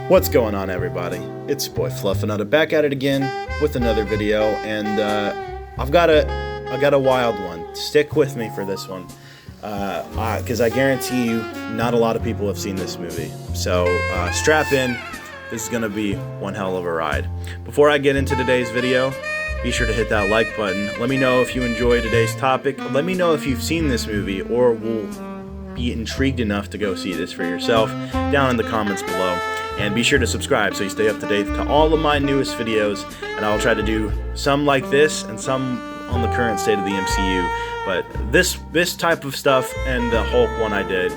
What's going on, everybody? It's your boy FluffaNuttah back at it again with another video, and I've got a wild one. Stick with me for this one, because I guarantee you not a lot of people have seen this movie. So strap in. This is gonna be one hell of a ride. Before I get into today's video, be sure to hit that like button. Let me know if you enjoy today's topic. Let me know if you've seen this movie or will be intrigued enough to go see this for yourself down in the comments below. And be sure to subscribe so you stay up to date to all of my newest videos, and I'll try to do some like this and some on the current state of the MCU. But this type of stuff and the Hulk one I did,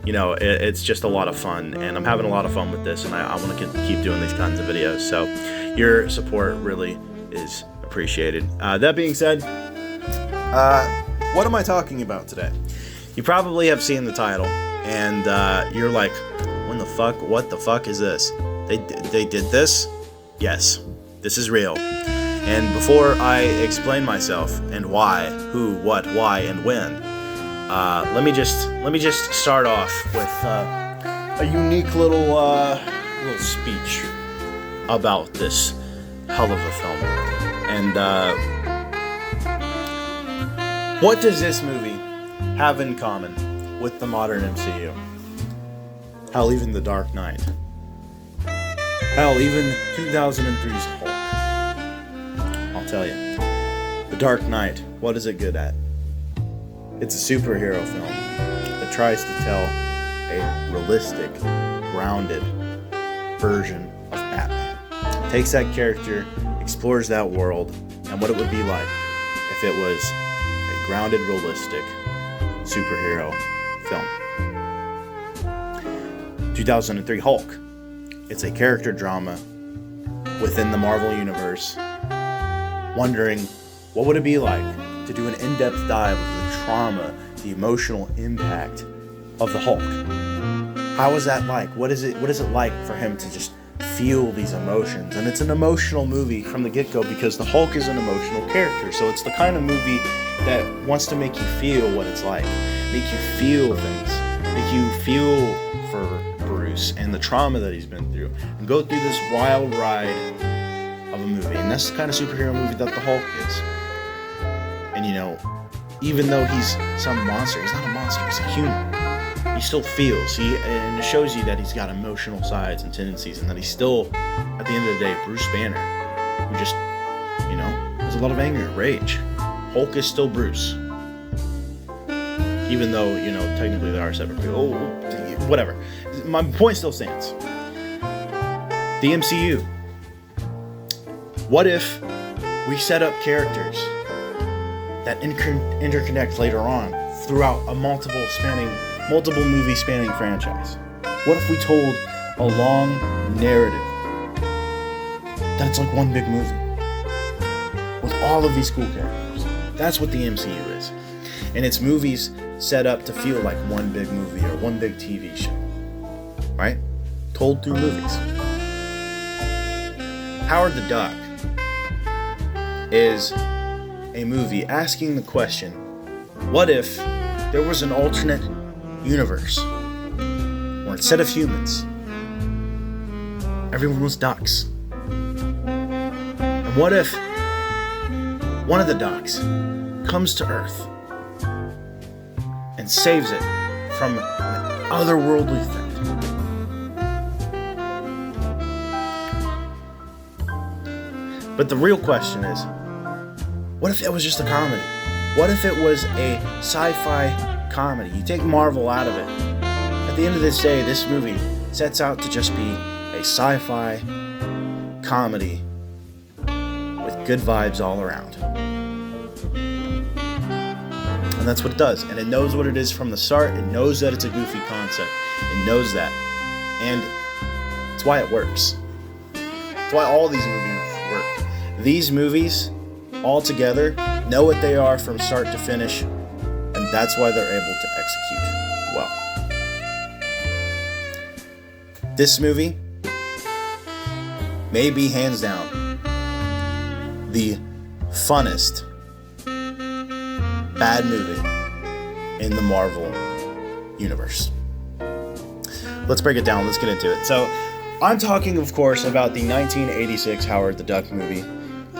you know, it's just a lot of fun, and I'm having a lot of fun with this, and I want to keep doing these kinds of videos. So your support really is appreciated. That being said, what am I talking about today? You probably have seen the title, and you're like, what the fuck is this? They did this? Yes, this is real. And before I explain myself and why, who, what, why, and when, let me just start off with a unique little speech about this hell of a film. And what does this movie have in common with the modern MCU? Hell, even The Dark Knight. Hell, even 2003's Hulk. I'll tell you. The Dark Knight, what is it good at? It's a superhero film that tries to tell a realistic, grounded version of Batman. It takes that character, explores that world, and what it would be like if it was a grounded, realistic superhero film. 2003 Hulk. It's a character drama within the Marvel Universe, wondering what would it be like to do an in-depth dive of the trauma, the emotional impact of the Hulk. How is that like? What is it like for him to just feel these emotions? And it's an emotional movie from the get-go because the Hulk is an emotional character. So it's the kind of movie that wants to make you feel what it's like, make you feel things, make you feel for Bruce and the trauma that he's been through, and go through this wild ride of a movie. And that's the kind of superhero movie that the Hulk is. And you know, even though he's some monster, he's not a monster, he's a human. He still feels, and it shows you that he's got emotional sides and tendencies, and that he's still, at the end of the day, Bruce Banner, who just, you know, has a lot of anger, rage. Hulk is still Bruce. Even though, you know, technically they are separate people. Oh, whatever. My point still stands. The MCU. What if we set up characters that interconnect later on throughout a multiple movie spanning franchise? What if we told a long narrative that it's like one big movie with all of these cool characters? That's what the MCU is. And it's movies set up to feel like one big movie or one big TV show, right? Told through movies. Howard the Duck is a movie asking the question, what if there was an alternate universe where instead of humans, everyone was ducks? And what if one of the ducks comes to Earth and saves it from an otherworldly threat? But the real question is, what if it was just a comedy? What if it was a sci-fi comedy? You take Marvel out of it. At the end of this day, this movie sets out to just be a sci-fi comedy with good vibes all around. And that's what it does. And it knows what it is from the start. It knows that it's a goofy concept. It knows that. And it's why it works. It's why all these movies work. These movies, all together, know what they are from start to finish. And that's why they're able to execute well. This movie may be hands down the funnest bad movie in the Marvel universe. Let's break it down. Let's get into it. So, I'm talking, of course, about the 1986 Howard the Duck movie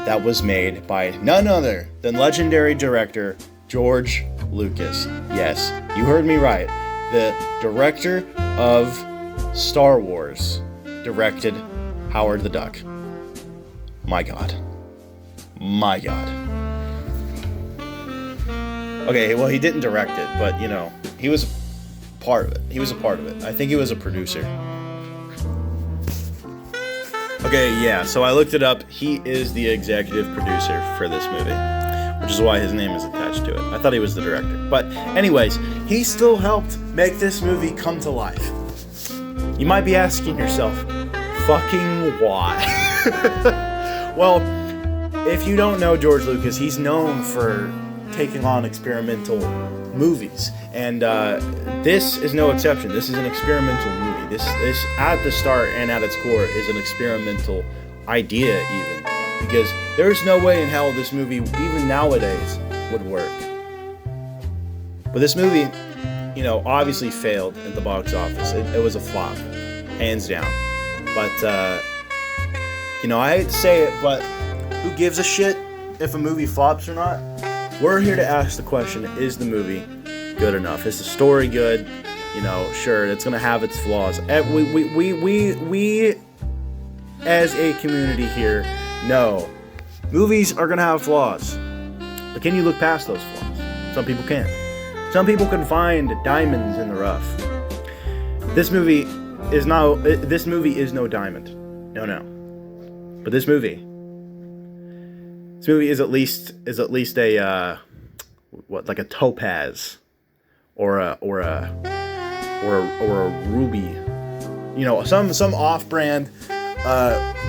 that was made by none other than legendary director George Lucas. Yes, you heard me right. The director of Star Wars directed Howard the Duck. My God. My God. Okay, well, he didn't direct it, but, you know, he was part of it. He was a part of it. I think he was a producer. Okay, yeah, so I looked it up. He is the executive producer for this movie, which is why his name is attached to it. I thought he was the director. But anyways, he still helped make this movie come to life. You might be asking yourself, fucking why? Well, if you don't know George Lucas, he's known for taking on experimental movies, and this is no exception. This is an experimental movie. This at the start and at its core is an experimental idea, even, because there's no way in hell this movie, even nowadays, would work. But this movie, you know, obviously failed at the box office. It was a flop, hands down. But you know, I hate to say it, but who gives a shit if a movie flops or not? We're here to ask the question, is the movie good enough? Is the story good? You know, sure, it's going to have its flaws. We as a community here, know movies are going to have flaws. But can you look past those flaws? Some people can't. Some people can find diamonds in the rough. This movie is no diamond. No. But this movie is at least a like a topaz or a ruby. You know, some off-brand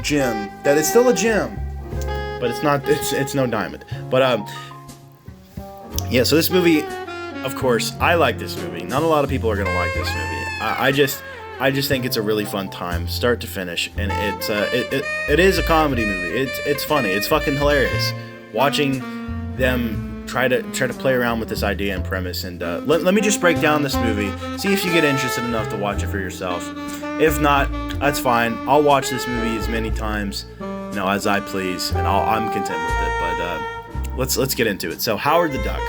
gem that is still a gem, but it's no diamond. But yeah, so this movie, of course, I like this movie. Not a lot of people are gonna like this movie. I just think it's a really fun time, start to finish, and it is a comedy movie. It's funny. It's fucking hilarious watching them try to play around with this idea and premise. And let me just break down this movie. See if you get interested enough to watch it for yourself. If not, that's fine. I'll watch this movie as many times, you know, as I please, and I'm content with it. But let's get into it. So, Howard the Duck.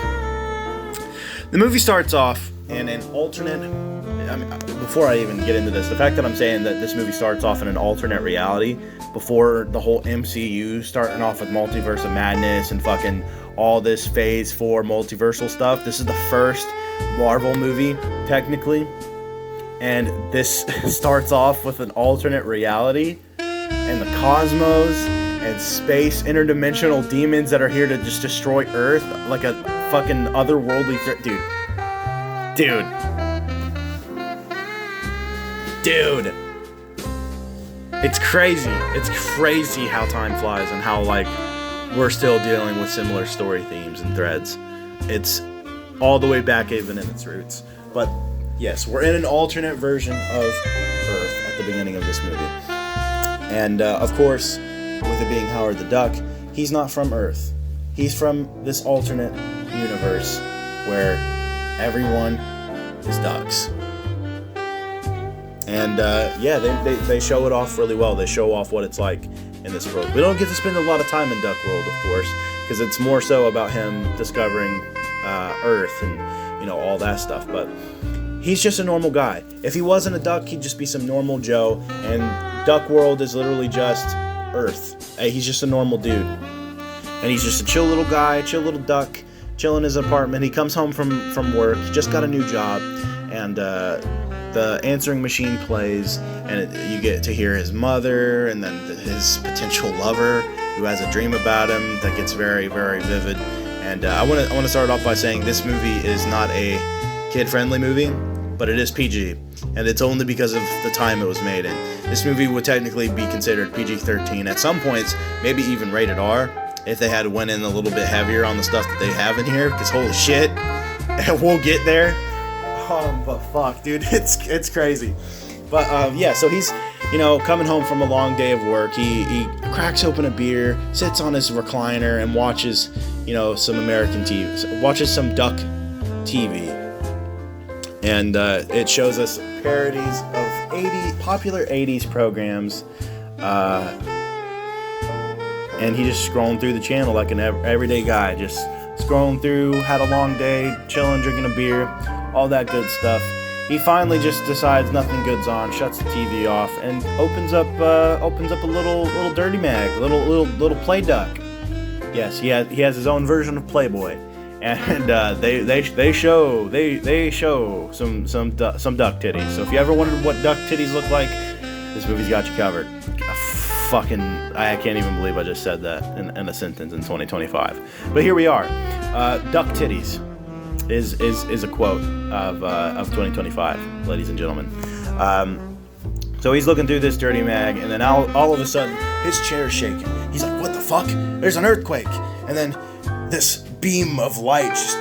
The movie starts off in an alternate. I mean, before I even get into this, the fact that I'm saying that this movie starts off in an alternate reality before the whole MCU starting off with Multiverse of Madness and fucking all this Phase 4 multiversal stuff. This is the first Marvel movie, technically, and this starts off with an alternate reality and the cosmos and space interdimensional demons that are here to just destroy Earth like a fucking otherworldly threat. Dude. It's crazy. It's crazy how time flies and how, like, we're still dealing with similar story themes and threads. It's all the way back even in its roots. But yes, we're in an alternate version of Earth at the beginning of this movie. And of course, with it being Howard the Duck, he's not from Earth. He's from this alternate universe where everyone is ducks. And yeah, they show it off really well. They show off what it's like in this world. We don't get to spend a lot of time in Duck World, of course, because it's more so about him discovering Earth and, you know, all that stuff. But he's just a normal guy. If he wasn't a duck, he'd just be some normal Joe. And Duck World is literally just Earth. He's just a normal dude. And he's just a chill little guy, chill little duck, chill in his apartment. He comes home from work, just got a new job, and the answering machine plays, and you get to hear his mother and then his potential lover who has a dream about him that gets very, very vivid. And I want to start off by saying this movie is not a kid-friendly movie, but it is PG, and it's only because of the time it was made in. This movie would technically be considered PG-13 at some points, maybe even rated R, if they had went in a little bit heavier on the stuff that they have in here, because holy shit, we'll get there. But fuck, dude, it's crazy. But yeah, so he's, you know, coming home from a long day of work. He cracks open a beer, sits on his recliner, and watches, you know, some American TV, watches some duck TV, and it shows us parodies of popular 80s programs, and he just scrolling through the channel like an everyday guy, just scrolling through, had a long day, chilling, drinking a beer, all that good stuff. He finally just decides nothing good's on, shuts the TV off, and opens up a little dirty mag, little play duck. Yes, he has his own version of Playboy, and they show some duck titties. So if you ever wondered what duck titties look like, this movie's got you covered. I can't even believe I just said that in a sentence in 2025. But here we are. Duck titties is a quote of 2025, ladies and gentlemen. So he's looking through this dirty mag, and then all of a sudden, his chair's shaking. He's like, what the fuck? There's an earthquake. And then this beam of light just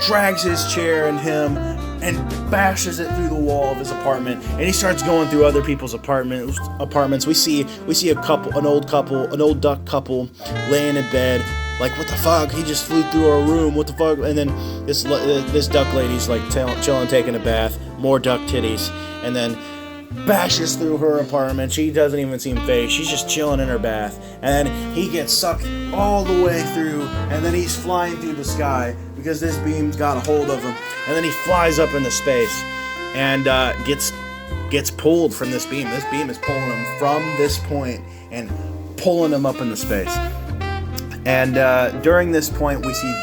drags his chair and him and bashes it through the wall of his apartment, and he starts going through other people's apartments. We see an old duck couple laying in bed, like, what the fuck? He just flew through our room. What the fuck? And then this duck lady's like chilling, taking a bath, more duck titties, and then bashes through her apartment. She doesn't even seem phased. She's just chilling in her bath, and then he gets sucked all the way through, and then he's flying through the sky because this beam's got a hold of him, and then he flies up into space and gets pulled from this beam. This beam is pulling him from this point and pulling him up into space. And during this point, we see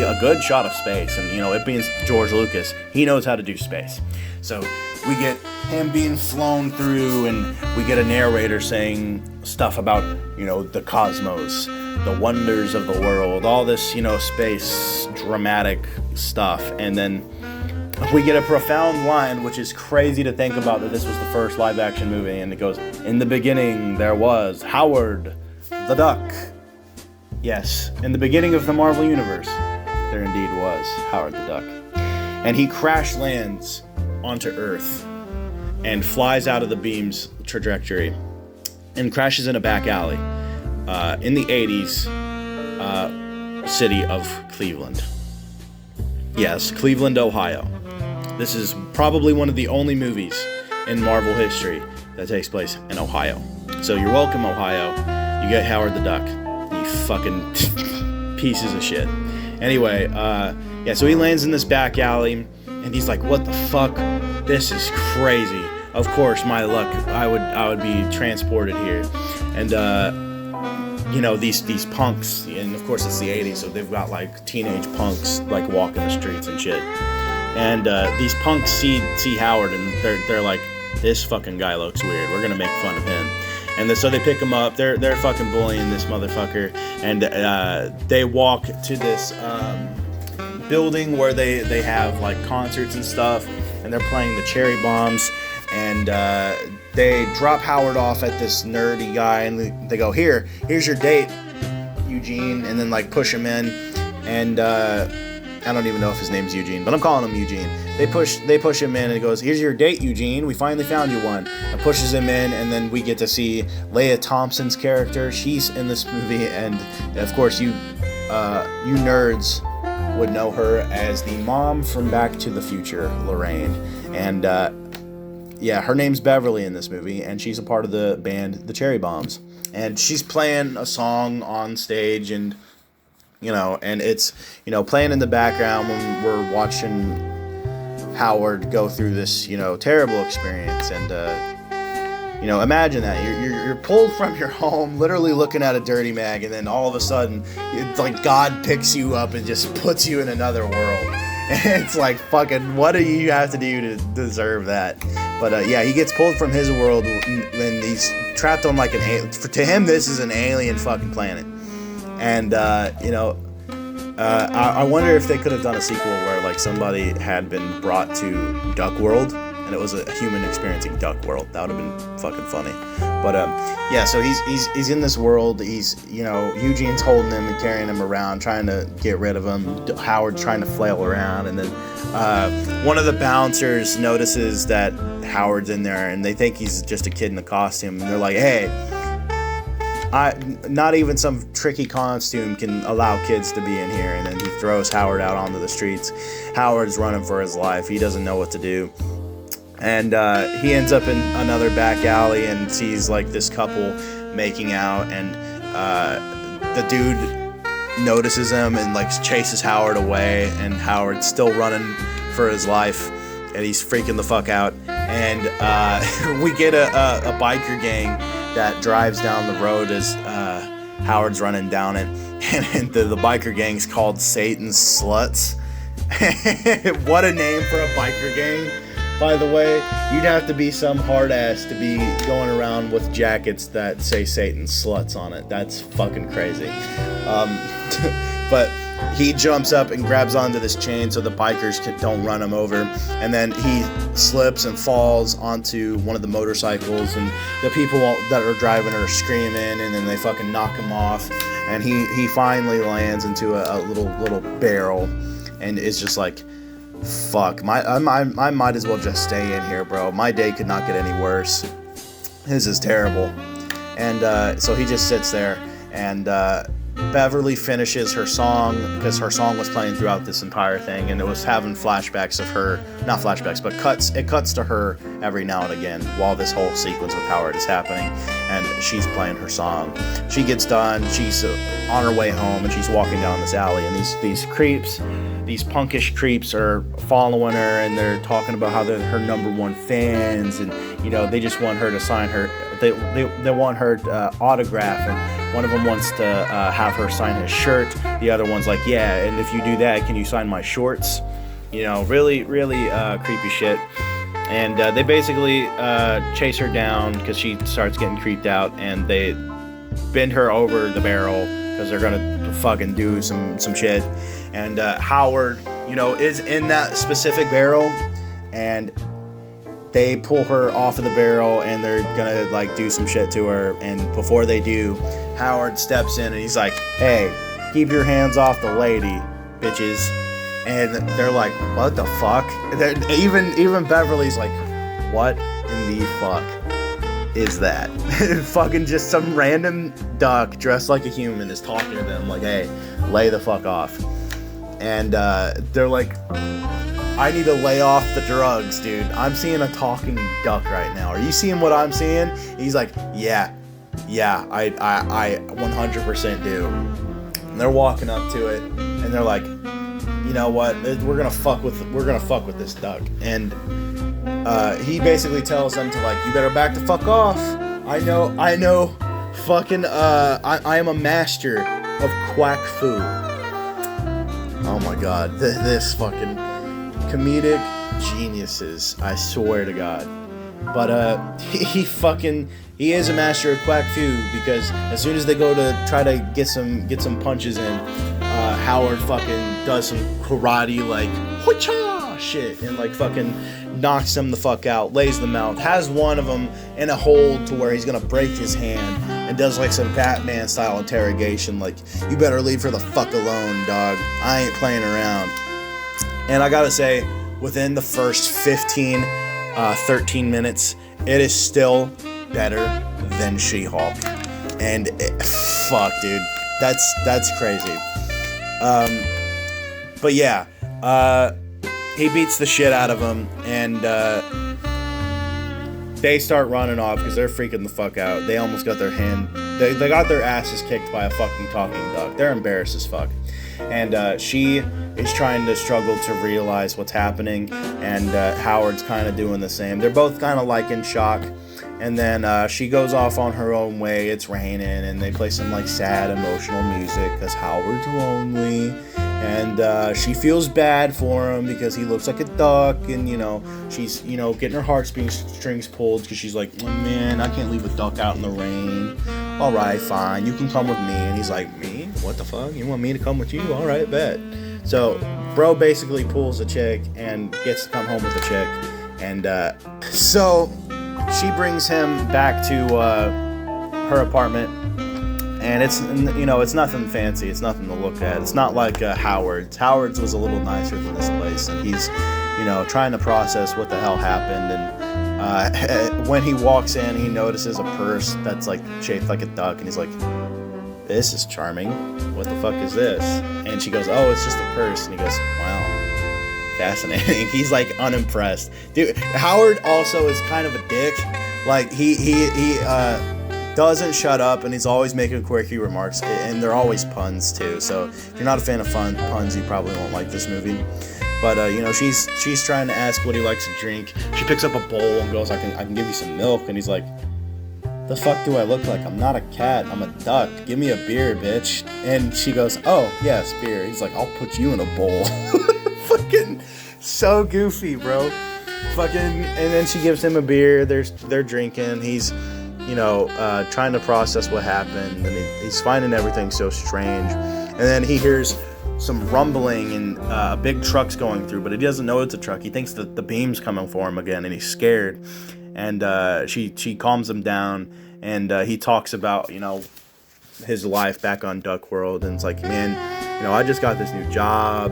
a good shot of space, and it being George Lucas, he knows how to do space. So we get him being flown through, and we get a narrator saying stuff about the cosmos, the wonders of the world, all this space dramatic stuff, and then we get a profound line, which is crazy to think about, that this was the first live action movie, and it goes, in the beginning there was Howard the Duck. Yes, in the beginning of the Marvel Universe, there indeed was Howard the Duck. And he crash lands onto Earth and flies out of the beam's trajectory and crashes in a back alley in the 80s city of Cleveland. Yes, Cleveland, Ohio. This is probably one of the only movies in Marvel history that takes place in Ohio. So you're welcome, Ohio. You get Howard the Duck. You fucking pieces of shit. Anyway, so he lands in this back alley, and he's like, what the fuck? This is crazy. Of course, my luck, I would be transported here. And these punks, and of course it's the 80s, so they've got like teenage punks like walking the streets and shit. And these punks see Howard, and they're like, this fucking guy looks weird. We're gonna make fun of him. And so they pick him up. They're fucking bullying this motherfucker, and they walk to this building where they have like concerts and stuff, and they're playing the Cherry Bombs, and they drop Howard off at this nerdy guy, and they go, here's your date, Eugene, and then like push him in, and I don't even know if his name's Eugene, but I'm calling him Eugene. They push him in, and it goes, here's your date, Eugene. We finally found you one. And pushes him in, and then we get to see Leia Thompson's character. She's in this movie, and of course you nerds would know her as the mom from Back to the Future, Lorraine. And her name's Beverly in this movie, and she's a part of the band The Cherry Bombs. And she's playing a song on stage, and and it's, playing in the background when we're watching Howard go through this, terrible experience. And, imagine that. You're pulled from your home, literally looking at a dirty mag, and then all of a sudden, it's like God picks you up and just puts you in another world. And it's like, fucking, what do you have to do to deserve that? But, he gets pulled from his world, and he's trapped on like an alien. To him, this is an alien fucking planet. And, I wonder if they could have done a sequel where, like, somebody had been brought to Duck World, and it was a human experiencing Duck World. That would have been fucking funny. But, so he's in this world. He's, Eugene's holding him and carrying him around, trying to get rid of him. Howard's trying to flail around, and then one of the bouncers notices that Howard's in there, and they think he's just a kid in a costume, and they're like, hey, not even some tricky costume can allow kids to be in here. And then he throws Howard out onto the streets. Howard's running for his life. He doesn't know what to do. And he ends up in another back alley and sees like this couple making out, and the dude notices him and like chases Howard away, and Howard's still running for his life, and he's freaking the fuck out. And we get a biker gang that drives down the road as Howard's running down it, and the biker gang's called Satan's Sluts. What a name for a biker gang, by the way. You'd have to be some hard ass to be going around with jackets that say Satan's Sluts on it. That's fucking crazy. But he jumps up and grabs onto this chain so the bikers don't run him over, and then he slips and falls onto one of the motorcycles, and the people that are driving are screaming, and then they fucking knock him off, and he finally lands into a little barrel, and it's just like, fuck, I might as well just stay in here, bro. My day could not get any worse. This is terrible. And so he just sits there, and Beverly finishes her song, because her song was playing throughout this entire thing, and it was having flashbacks of her, not flashbacks, but it cuts to her every now and again while this whole sequence with Howard is happening, and she's playing her song. She gets done, she's on her way home, and she's walking down this alley, and these creeps, these punkish creeps are following her, and they're talking about how they're her number one fans, and you know, they just want her to sign her, they want her autograph, and one of them wants to have her sign his shirt. The other one's like, yeah, and if you do that, can you sign my shorts? You know, really creepy shit. And they basically chase her down because she starts getting creeped out, and they bend her over the barrel because they're gonna fucking do some shit. And Howard, you know, is in that specific barrel, and they pull her off of the barrel, and they're gonna like do some shit to her. And before they do, Howard steps in and he's like, hey, keep your hands off the lady, bitches. And they're like, what the fuck? Even Beverly's like, what in the fuck is that? Fucking just some random duck dressed like a human is talking to them like, hey, lay the fuck off. And they're like, I need to lay off the drugs, dude. I'm seeing a talking duck right now. Are you seeing what I'm seeing? And he's like, yeah, I 100% do. And they're walking up to it, and they're like, you know what? We're gonna fuck with this duck. And he basically tells them to like, you better back the fuck off. I know. Fucking I am a master of quack fu. Oh my god, this fucking comedic geniuses, I swear to God. But he is a master of quack fu, because as soon as they go to try to get some punches in, Howard fucking does some karate like hoo-cha shit and like fucking knocks them the fuck out, lays them out, has one of them in a hold to where he's gonna break his hand, and does like some Batman style interrogation like, you better leave her the fuck alone, dog. I ain't playing around. And I gotta say, within the first 13 minutes, it is still better than She-Hulk. And fuck, dude, that's crazy. But yeah, he beats the shit out of him, and they start running off because they're freaking the fuck out. They almost got they got their asses kicked by a fucking talking duck. They're embarrassed as fuck. And she is trying to struggle to realize what's happening, and Howard's kind of doing the same. They're both kind of like in shock. And then she goes off on her own way. It's raining, and they play some like sad emotional music because Howard's lonely, and she feels bad for him because he looks like a duck, and you know, she's, you know, getting her heartstrings pulled because she's like, oh, man, I can't leave a duck out in the rain. All right, fine, you can come with me. And he's like, me? What the fuck? You want me to come with you? All right, bet. So bro basically pulls a chick and gets to come home with the chick, and so she brings him back to her apartment, and it's, you know, it's nothing fancy, it's nothing to look at. It's not like Howard's. Howard's was a little nicer than this place, and he's, you know, trying to process what the hell happened. And when he walks in, he notices a purse that's like shaped like a duck, and he's like, this is charming. What the fuck is this? And she goes, oh, it's just a purse. And he goes, wow, fascinating. He's like unimpressed, dude. Howard also is kind of a dick. Like he doesn't shut up, and he's always making quirky remarks, and they're always puns too. So if you're not a fan of puns, you probably won't like this movie. But you know, she's trying to ask what he likes to drink. She picks up a bowl and goes, I can give you some milk. And he's like, the fuck do I look like? I'm not a cat, I'm a duck. Give me a beer, bitch. And she goes, oh yes, beer. He's like, I'll put you in a bowl. Fucking so goofy, bro. Fucking, and then she gives him a beer. They're drinking. He's, you know, trying to process what happened, and he's finding everything so strange. And then he hears some rumbling, and a big truck's going through, but he doesn't know it's a truck. He thinks that the beam's coming for him again, and he's scared. And she calms him down, and he talks about, you know, his life back on Duck World, and it's like, man, you know, I just got this new job.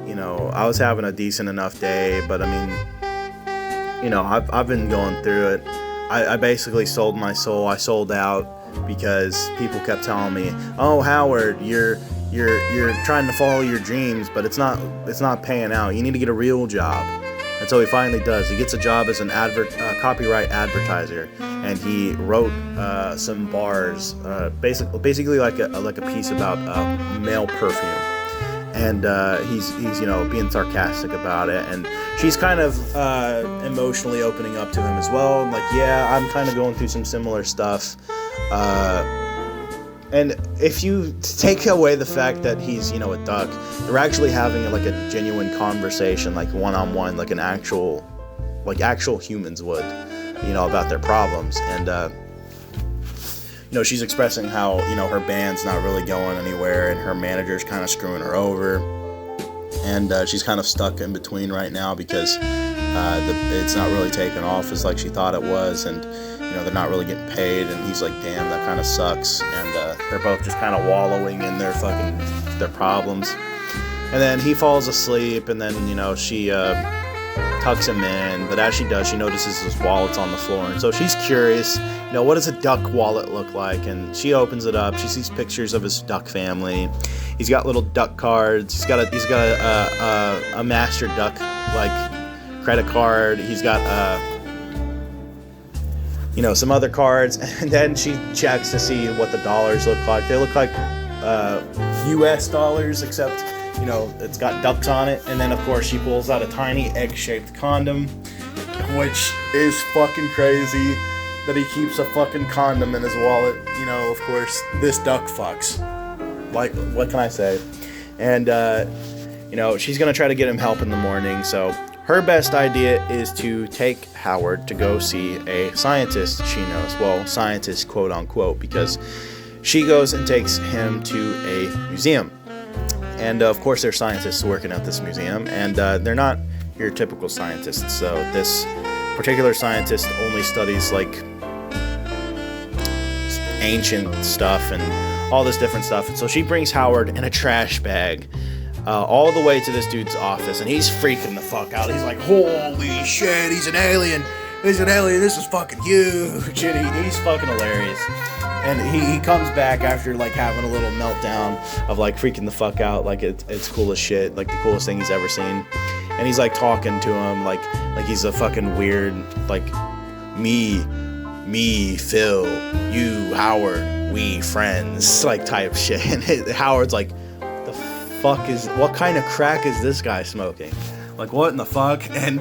You know, I was having a decent enough day, but I mean, you know, I've been going through it. I basically sold my soul. I sold out because people kept telling me, "Oh, Howard, you're trying to follow your dreams, but it's not paying out. You need to get a real job." And so he finally does. He gets a job as an copyright advertiser, and he wrote some bars, basically like a piece about male perfume. And he's you know, being sarcastic about it, and she's kind of emotionally opening up to him as well. I'm like, yeah, I'm kind of going through some similar stuff. And if you take away the fact that he's, you know, a duck, they're actually having like a genuine conversation, like one-on-one, like actual humans would, you know, about their problems. And you know, she's expressing how, you know, her band's not really going anywhere, and her manager's kind of screwing her over, and she's kind of stuck in between right now because it's not really taking off as like she thought it was, and you know, they're not really getting paid. And he's like, damn, that kind of sucks. And they're both just kind of wallowing in their problems. And then he falls asleep, and then, you know, she tucks him in, but as she does, she notices his wallet's on the floor, and so she's curious, you know, what does a duck wallet look like? And she opens it up. She sees pictures of his duck family. He's got little duck cards. He's got a Master Duck like credit card. He's got you know, some other cards, and then she checks to see what the dollars look like. They look like US dollars, except, you know, it's got ducks on it. And then of course she pulls out a tiny egg-shaped condom, which is fucking crazy that he keeps a fucking condom in his wallet. You know, of course, this duck fucks. Like, what can I say? And you know, she's gonna try to get him help in the morning, so her best idea is to take Howard to go see a scientist she knows. Well, scientist, quote unquote, because she goes and takes him to a museum. And of course, there's scientists working at this museum, and they're not your typical scientists. So this particular scientist only studies like ancient stuff and all this different stuff. And so she brings Howard in a trash bag all the way to this dude's office, and he's freaking the fuck out. He's like, holy shit, he's an alien. He's an alien. This is fucking huge. And he's fucking hilarious. And he comes back after like having a little meltdown of like freaking the fuck out, like it's cool as shit, like the coolest thing he's ever seen. And he's like talking to him like he's a fucking weird, like, me, Phil, you, Howard, we friends, like type shit. And Howard's like, what kind of crack is this guy smoking? Like, what in the fuck? And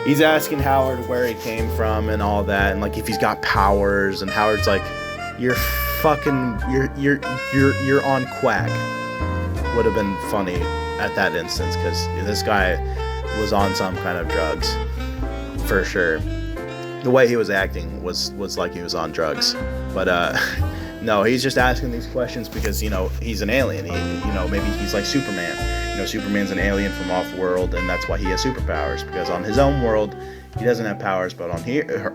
he's asking Howard where he came from and all that, and like if he's got powers. And Howard's like, you're on quack. Would have been funny at that instance, because this guy was on some kind of drugs for sure. The way he was acting was like he was on drugs. But no, he's just asking these questions because, you know, he's an alien. You know, maybe he's like Superman. You know, Superman's an alien from off-world, and that's why he has superpowers, because on his own world, he doesn't have powers, but on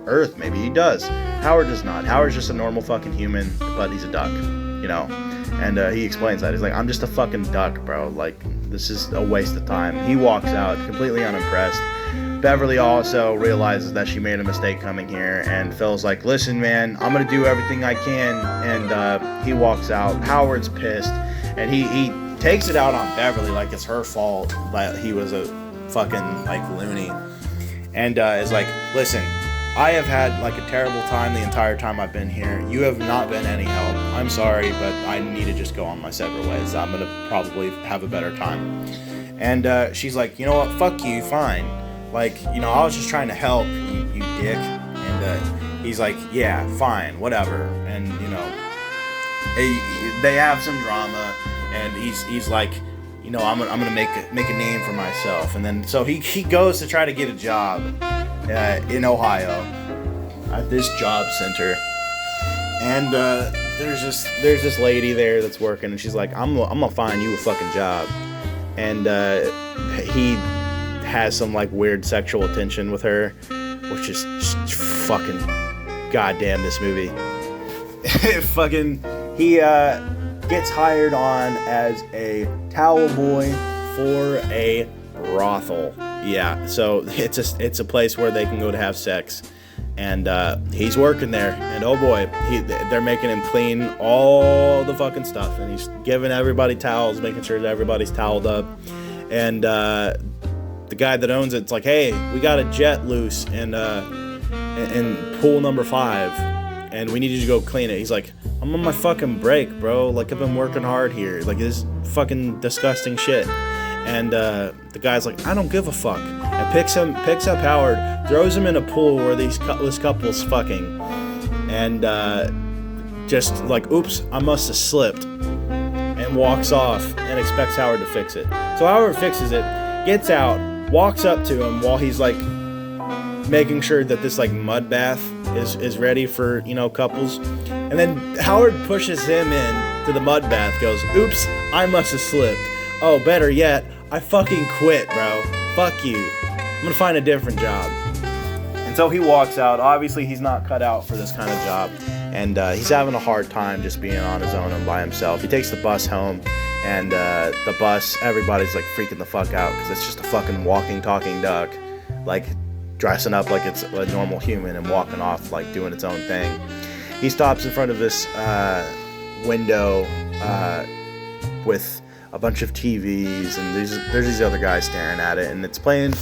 Earth, maybe he does. Howard does not. Howard's just a normal fucking human, but he's a duck, you know? And he explains that. He's like, I'm just a fucking duck, bro. Like, this is a waste of time. He walks out completely unimpressed. Beverly also realizes that she made a mistake coming here, and Phil's like, listen, man, I'm gonna do everything I can. And he walks out. Howard's pissed, and he takes it out on Beverly like it's her fault that he was a fucking like loony, and is like, listen, I have had like a terrible time the entire time I've been here. You have not been any help. I'm sorry, but I need to just go on my separate ways. I'm gonna probably have a better time. And she's like, you know what, fuck you, fine. Like, you know, I was just trying to help, you dick. And he's like, yeah, fine, whatever. And, you know, they have some drama, and he's like, you know, I'm gonna make a name for myself. And then so he goes to try to get a job in Ohio at this job center. And there's this lady there that's working, and she's like, I'm gonna find you a fucking job. And he has some like weird sexual attention with her, which is just fucking goddamn this movie. Fucking he gets hired on as a towel boy for a brothel. Yeah, so it's a place where they can go to have sex, and he's working there, and oh boy, they're making him clean all the fucking stuff, and he's giving everybody towels, making sure that everybody's toweled up, and the guy that owns it's like, hey, we got a jet loose in pool number 5, and we need you to go clean it. He's like, I'm on my fucking break, bro. Like, I've been working hard here. Like, this is fucking disgusting shit. And the guy's like, I don't give a fuck. And picks up Howard, throws him in a pool where this couple's fucking, and just like, oops, I must have slipped, and walks off and expects Howard to fix it. So Howard fixes it, gets out, walks up to him while he's like making sure that this like mud bath is ready for, you know, couples. And then Howard pushes him in to the mud bath, goes, oops, I must have slipped. Oh, better yet, I fucking quit, bro. Fuck you. I'm gonna find a different job. And so he walks out. Obviously, he's not cut out for this kind of job. And he's having a hard time just being on his own and by himself. He takes the bus home, and the bus, everybody's like freaking the fuck out because it's just a fucking walking, talking duck, like dressing up like it's a normal human and walking off like doing its own thing. He stops in front of this window with a bunch of TVs, and there's these other guys staring at it, and it's playing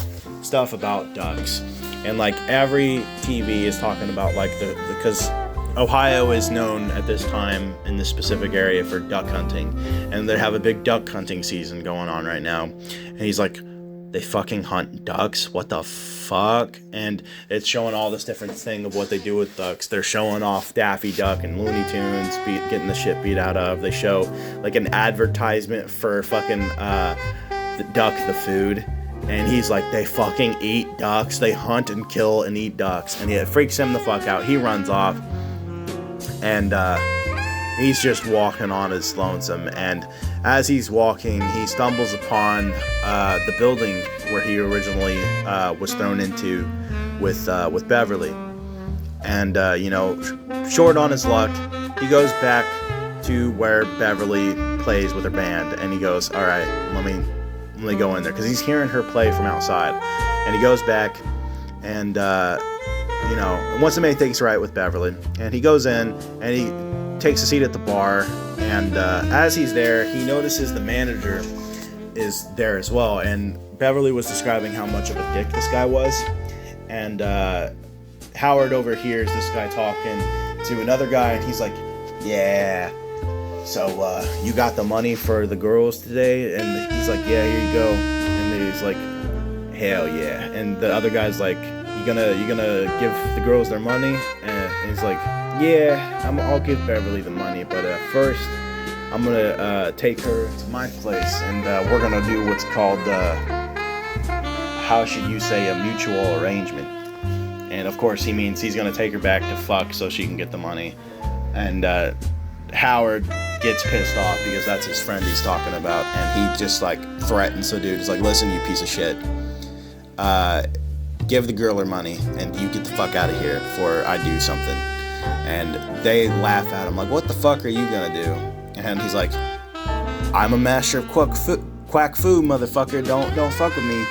stuff about ducks. And like every TV is talking about like because Ohio is known at this time in this specific area for duck hunting, and they have a big duck hunting season going on right now. And he's like, they fucking hunt ducks? What the fuck? And it's showing all this different thing of what they do with ducks. They're showing off Daffy Duck and Looney Tunes getting the shit beat out of. They show like an advertisement for fucking the duck, the food. And he's like, they fucking eat ducks. They hunt and kill and eat ducks. And it freaks him the fuck out. He runs off. And he's just walking on his lonesome. And as he's walking, he stumbles upon the building where he originally was thrown into with Beverly. And, you know, short on his luck, he goes back to where Beverly plays with her band. And he goes, all right, let me go in there. Because he's hearing her play from outside. And he goes back and, you know, wants to make things right with Beverly. And he goes in and he takes a seat at the bar. And as he's there, he notices the manager is there as well. And Beverly was describing how much of a dick this guy was. And Howard overhears this guy talking to another guy, and he's like, yeah, so you got the money for the girls today? And he's like, yeah, here you go. And then he's like, hell yeah. And the other guy's like, you gonna give the girls their money? And he's like, yeah, I'll give Beverly the money, but first I'm gonna take her to my place, and we're gonna do what's called, how should you say, a mutual arrangement. And of course he means he's gonna take her back to fuck so she can get the money. And Howard gets pissed off because that's his friend he's talking about, and he just like threatens the dude. He's like, listen, you piece of shit, give the girl her money and you get the fuck out of here before I do something. And they laugh at him like, what the fuck are you gonna do? And he's like, I'm a master of quack fu, motherfucker, don't fuck with me.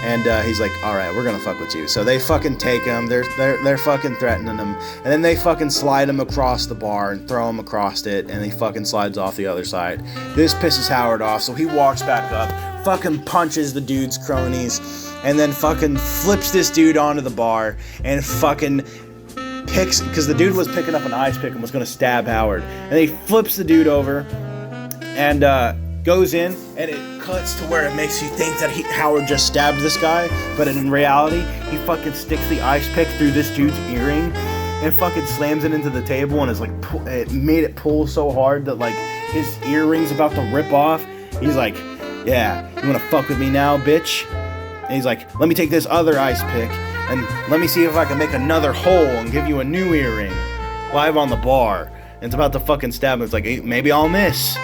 And he's like, all right, we're gonna fuck with you. So they fucking take him. They're fucking threatening him, and then they fucking slide him across the bar and throw him across it, and he fucking slides off the other side. This pisses Howard off, so he walks back up, fucking punches the dude's cronies, and then fucking flips this dude onto the bar and fucking picks, because the dude was picking up an ice pick and was gonna stab Howard, and he flips the dude over and goes in, and it cuts to where it makes you think that Howard just stabbed this guy, but in reality, he fucking sticks the ice pick through this dude's earring and fucking slams it into the table, and is like, it made it pull so hard that like his earring's about to rip off. He's like, yeah, you wanna fuck with me now, bitch? And he's like, let me take this other ice pick and let me see if I can make another hole and give you a new earring live on the bar. And it's about to fucking stab him. It's like, hey, maybe I'll miss.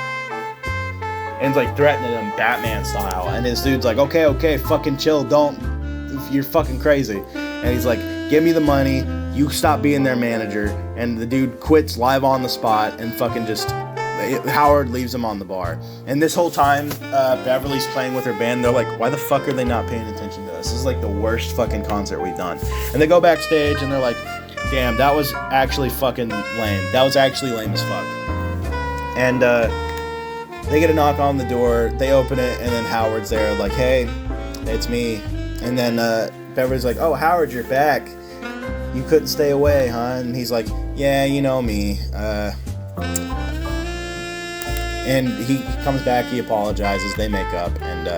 And it's like threatening him Batman style. And this dude's like, okay, fucking chill, don't, you're fucking crazy. And he's like, give me the money, you stop being their manager. And the dude quits live on the spot and fucking just, Howard leaves him on the bar. And this whole time, Beverly's playing with her band. They're like, why the fuck are they not paying attention to us? This is like the worst fucking concert we've done. And they go backstage and they're like, damn, that was actually fucking lame. That was actually lame as fuck. And, they get a knock on the door, they open it, and then Howard's there like, hey, it's me. And then Beverly's like, oh, Howard, you're back. You couldn't stay away, huh? And he's like, yeah, you know me. And he comes back, he apologizes, they make up, and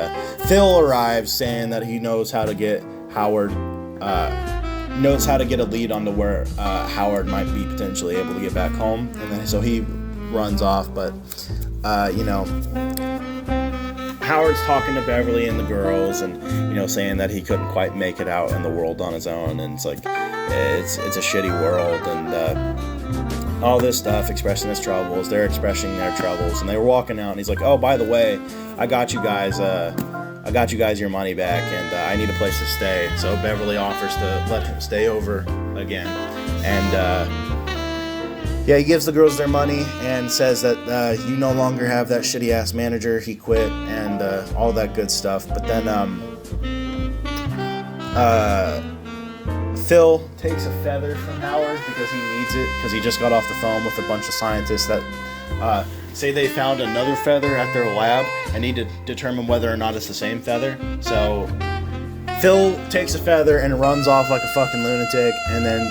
Phil arrives saying that he knows how to get Howard, knows how to get a lead onto where Howard might be potentially able to get back home. And then so he runs off, but Howard's talking to Beverly and the girls, and saying that he couldn't quite make it out in the world on his own, and it's like it's a shitty world, and all this stuff, expressing his troubles. They're expressing their troubles, and they were walking out, and he's like, oh, by the way, I got you guys your money back, and I need a place to stay. So Beverly offers to let him stay over again, and yeah, he gives the girls their money and says that you no longer have that shitty ass manager. He quit and all that good stuff. But then Phil takes a feather from Howard because he needs it, because he just got off the phone with a bunch of scientists that say they found another feather at their lab and need to determine whether or not it's the same feather. So Phil takes a feather and runs off like a fucking lunatic, and then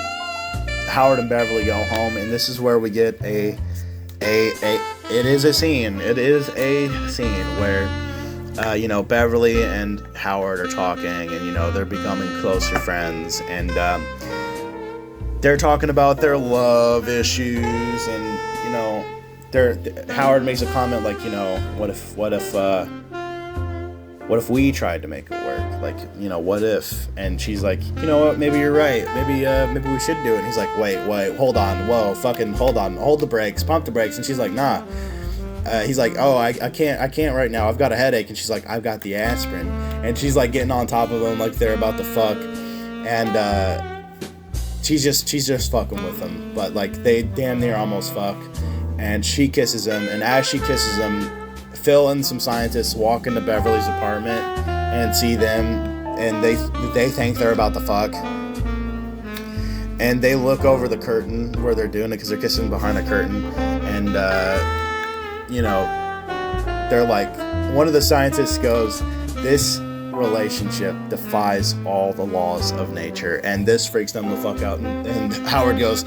Howard and Beverly go home, and this is where we get it is a scene where Beverly and Howard are talking, and they're becoming closer friends, and they're talking about their love issues, and Howard makes a comment like, what if we tried to make it work? Like, what if? And she's like, you know what? Maybe you're right. Maybe we should do it. And he's like, wait, hold on. Whoa, fucking hold on. Hold the brakes. Pump the brakes. And she's like, nah. He's like, oh, I can't right now. I've got a headache. And she's like, I've got the aspirin. And she's like getting on top of him like they're about to fuck. And she's just fucking with him. But like they damn near almost fuck. And she kisses him. And as she kisses him, Phil and some scientists walk into Beverly's apartment and see them, and they think they're about to fuck, and they look over the curtain where they're doing it because they're kissing behind a curtain, and they're like, one of the scientists goes, this relationship defies all the laws of nature, and this freaks them the fuck out, and Howard goes,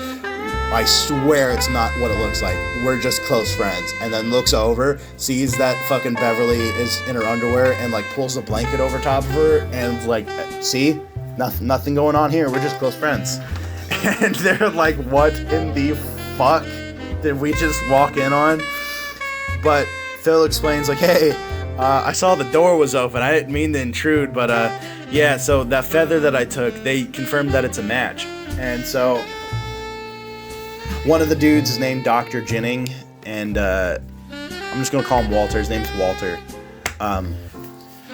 I swear it's not what it looks like. We're just close friends. And then looks over, sees that fucking Beverly is in her underwear, and like pulls the blanket over top of her, and like, see? Nothing going on here. We're just close friends. And they're like, what in the fuck did we just walk in on? But Phil explains like, hey, I saw the door was open. I didn't mean to intrude, but yeah, so that feather that I took, they confirmed that it's a match. And so one of the dudes is named Dr. Jennings, and I'm just going to call him Walter. His name's Walter.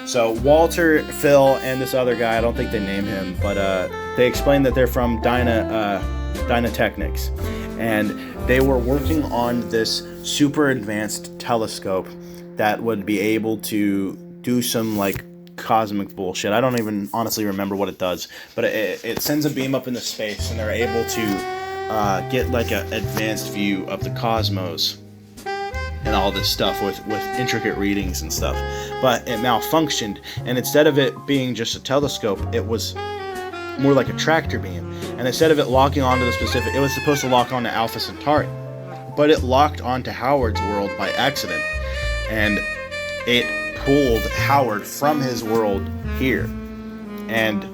So Walter, Phil, and this other guy, I don't think they name him, but they explain that they're from Dynatechnics, and they were working on this super advanced telescope that would be able to do some like cosmic bullshit. I don't even honestly remember what it does, but it sends a beam up into space, and they're able to get like an advanced view of the cosmos and all this stuff with intricate readings and stuff. But it malfunctioned, and instead of it being just a telescope, it was more like a tractor beam. And instead of it locking onto the specific, it was supposed to lock onto Alpha Centauri, but it locked onto Howard's world by accident, and it pulled Howard from his world here. And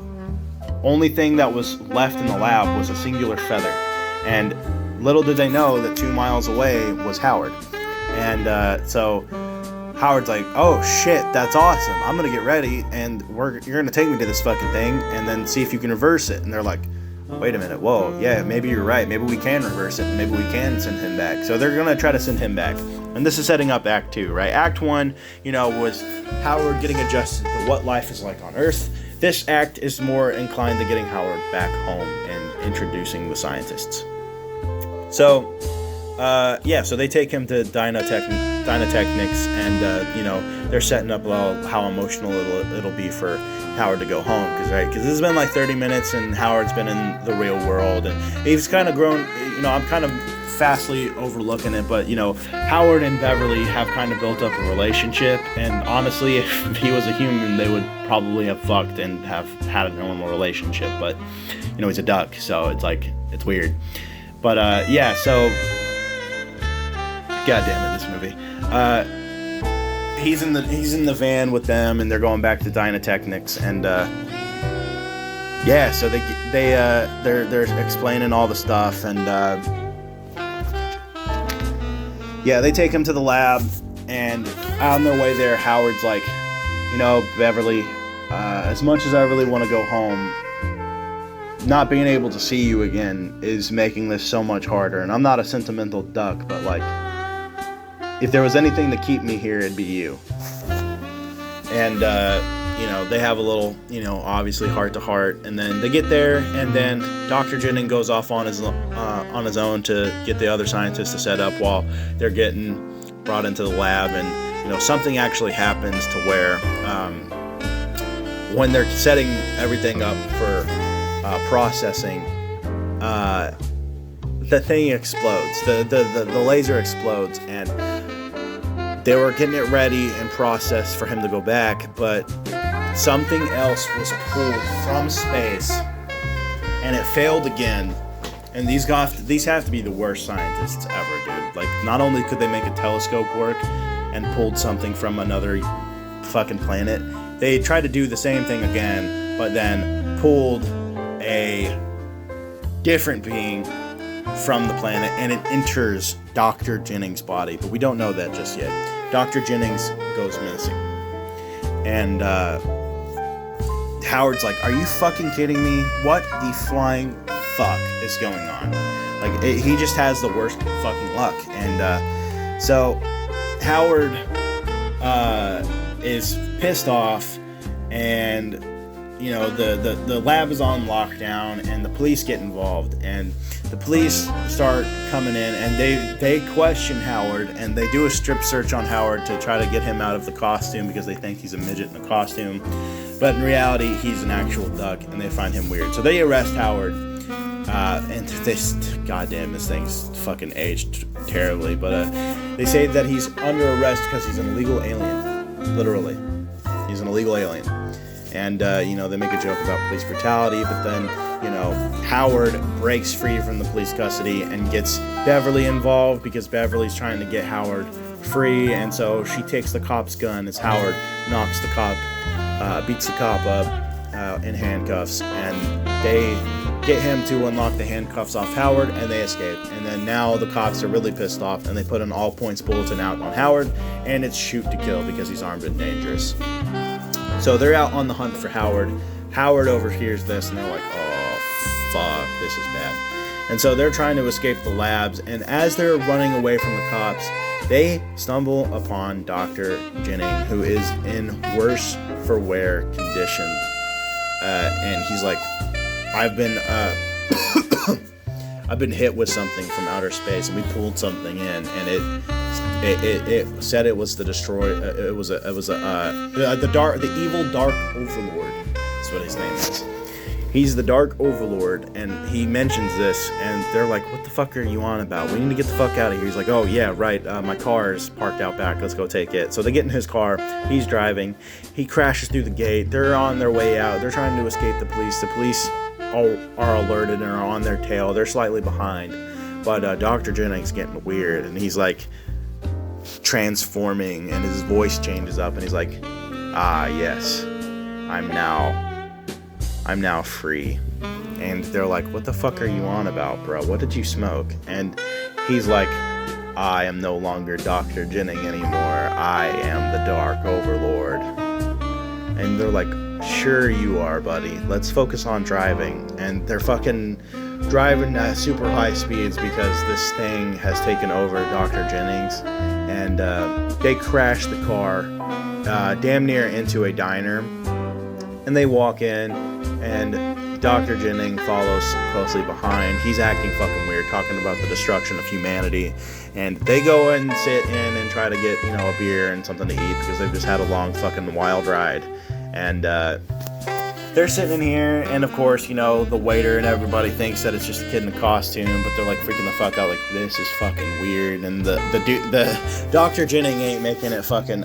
only thing that was left in the lab was a singular feather, and little did they know that 2 miles away was Howard. And so Howard's like, oh shit, that's awesome, I'm gonna get ready, and you're gonna take me to this fucking thing and then see if you can reverse it. And they're like, wait a minute, whoa, yeah, maybe you're right, maybe we can reverse it, and maybe we can send him back. So they're gonna try to send him back, and this is setting up Act 2, right? Act 1, was Howard getting adjusted to what life is like on Earth. This act is more inclined to getting Howard back home and introducing the scientists. So so they take him to Dynatechnics, and they're setting up how emotional it'll be for Howard to go home, because this has been like 30 minutes, and Howard's been in the real world, and he's kind of grown. I'm kind of fastly overlooking it, but Howard and Beverly have kind of built up a relationship, and honestly, if he was a human, they would probably have fucked and have had a normal relationship. But he's a duck, so it's weird. But so. God damn it, this movie. He's in the van with them, and they're going back to Dynatechnics, and so they're explaining all the stuff, and they take him to the lab, and on their way there, Howard's like, Beverly, as much as I really want to go home, not being able to see you again is making this so much harder. And I'm not a sentimental duck, but if there was anything to keep me here, it'd be you. And they have a little, obviously heart to heart, and then they get there, and then Dr. Jennings goes off on his own to get the other scientists to set up while they're getting brought into the lab, and something actually happens to where when they're setting everything up for processing, the thing explodes, the laser explodes, and they were getting it ready and processed for him to go back, but something else was pulled from space, and it failed again. And these have to be the worst scientists ever, dude. Not only could they make a telescope work and pulled something from another fucking planet, they tried to do the same thing again, but then pulled a different being from the planet, and it enters Dr. Jennings' body, but we don't know that just yet. Dr. Jennings goes missing, and Howard's like, are you fucking kidding me? What the flying fuck is going on? He just has the worst fucking luck. And so Howard is pissed off, and the lab is on lockdown, and the police get involved, and the police start coming in, and they question Howard, and they do a strip search on Howard to try to get him out of the costume because they think he's a midget in a costume, but in reality he's an actual duck, and they find him weird. So they arrest Howard, and goddamn, this thing's fucking aged terribly, but they say that he's under arrest because he's an illegal alien. Literally, he's an illegal alien. And they make a joke about police brutality, but then Howard breaks free from the police custody and gets Beverly involved because Beverly's trying to get Howard free, and so she takes the cop's gun as Howard knocks the cop, beats the cop up in handcuffs, and they get him to unlock the handcuffs off Howard, and they escape. And then now the cops are really pissed off, and they put an all-points bulletin out on Howard, and it's shoot to kill because he's armed and dangerous. So they're out on the hunt for Howard. Howard overhears this, and they're like, oh, fuck, this is bad. And so they're trying to escape the labs, and as they're running away from the cops, they stumble upon Dr. Jennings, who is in worse for wear condition. And he's like, I've I've been hit with something from outer space, and we pulled something in, and it said it was the the evil Dark Overlord. That's what his name is. He's the Dark Overlord, and he mentions this, and they're like, what the fuck are you on about? We need to get the fuck out of here. He's like, oh yeah, right, my car is parked out back, let's go take it. So they get in his car, he's driving, he crashes through the gate, they're on their way out, they're trying to escape the police are alerted and are on their tail, they're slightly behind, but Dr. Jennings getting weird, and he's like transforming, and his voice changes up, and he's like, ah yes, I'm now free. And they're like, what the fuck are you on about, bro? What did you smoke? And he's like, I am no longer Dr. Jennings anymore. I am the Dark Overlord. And they're like, sure you are, buddy. Let's focus on driving. And they're fucking driving at super high speeds because this thing has taken over Dr. Jennings. And they crash the car damn near into a diner. And they walk in, and Dr. Jennings follows closely behind. He's acting fucking weird, talking about the destruction of humanity. And they go and sit in and try to get, a beer and something to eat because they've just had a long fucking wild ride. And they're sitting in here, and of course, the waiter and everybody thinks that it's just a kid in a costume, but they're like freaking the fuck out, like, this is fucking weird. And the Dr. Jennings ain't making it fucking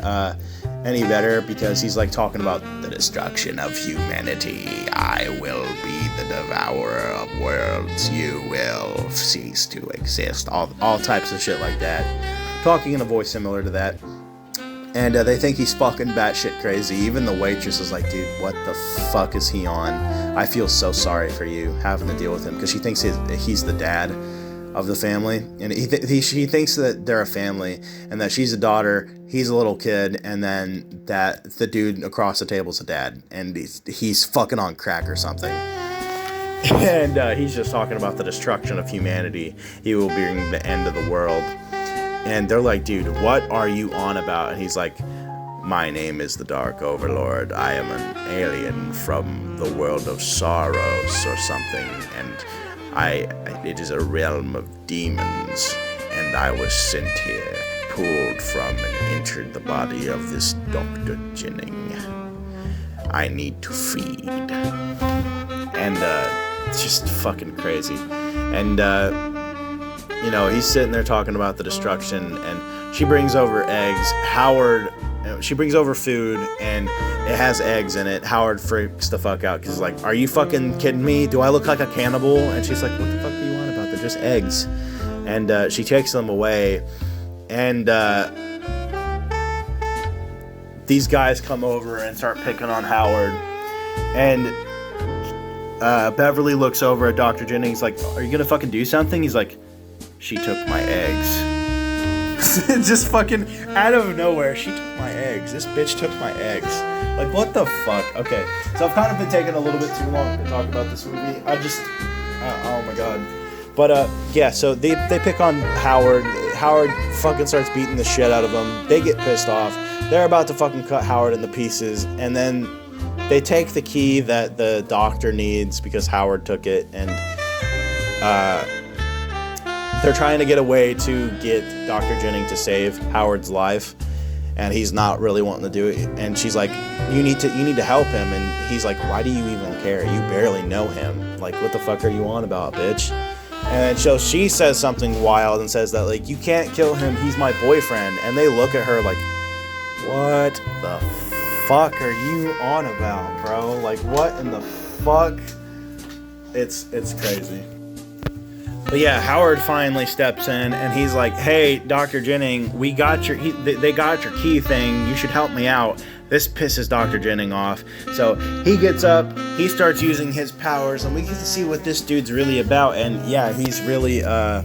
any better because he's like talking about the destruction of humanity. I will be the devourer of worlds. You will cease to exist. All types of shit like that. Talking in a voice similar to that. And they think he's fucking batshit crazy. Even the waitress is like, dude, what the fuck is he on? I feel so sorry for you having to deal with him, because she thinks he's the dad of the family, and she thinks that they're a family, and that she's a daughter, he's a little kid, and then that the dude across the table's a dad, and he's fucking on crack or something. And he's just talking about the destruction of humanity. He will bring the end of the world. And they're like, dude, what are you on about? And he's like, my name is the Dark Overlord. I am an alien from the world of Sorrows or something, and it is a realm of demons, and I was sent here, pulled from and entered the body of this Dr. Jennings. I need to feed. And it's just fucking crazy. And he's sitting there talking about the destruction, and she brings over eggs. She brings over food, and it has eggs in it. Howard freaks the fuck out because he's like, are you fucking kidding me? Do I look like a cannibal? And she's like, what the fuck are you on about? They're just eggs. And she takes them away, and these guys come over and start picking on Howard. And Beverly looks over at Dr. Jennings like, are you gonna fucking do something? He's like, she took my eggs. Just fucking out of nowhere, she took my eggs. This bitch took my eggs. Like, what the fuck? Okay, so I've kind of been taking a little bit too long to talk about this movie. Oh my god. But yeah, so they pick on Howard. Howard fucking starts beating the shit out of them. They get pissed off. They're about to fucking cut Howard into pieces, and then they take the key that the doctor needs because Howard took it, and they're trying to get a way to get Dr. Jennings to save Howard's life, and he's not really wanting to do it. And she's like, you need to help him. And he's like, why do you even care? You barely know him. Like, what the fuck are you on about, bitch? And so she says something wild and says that, like, you can't kill him, he's my boyfriend. And they look at her like, what the fuck are you on about, bro? Like, what in the fuck? It's crazy. But yeah, Howard finally steps in, and he's like, hey, Dr. Jennings, they got your key thing, you should help me out. This pisses Dr. Jennings off. So he gets up, he starts using his powers, and we get to see what this dude's really about. And yeah, he's really a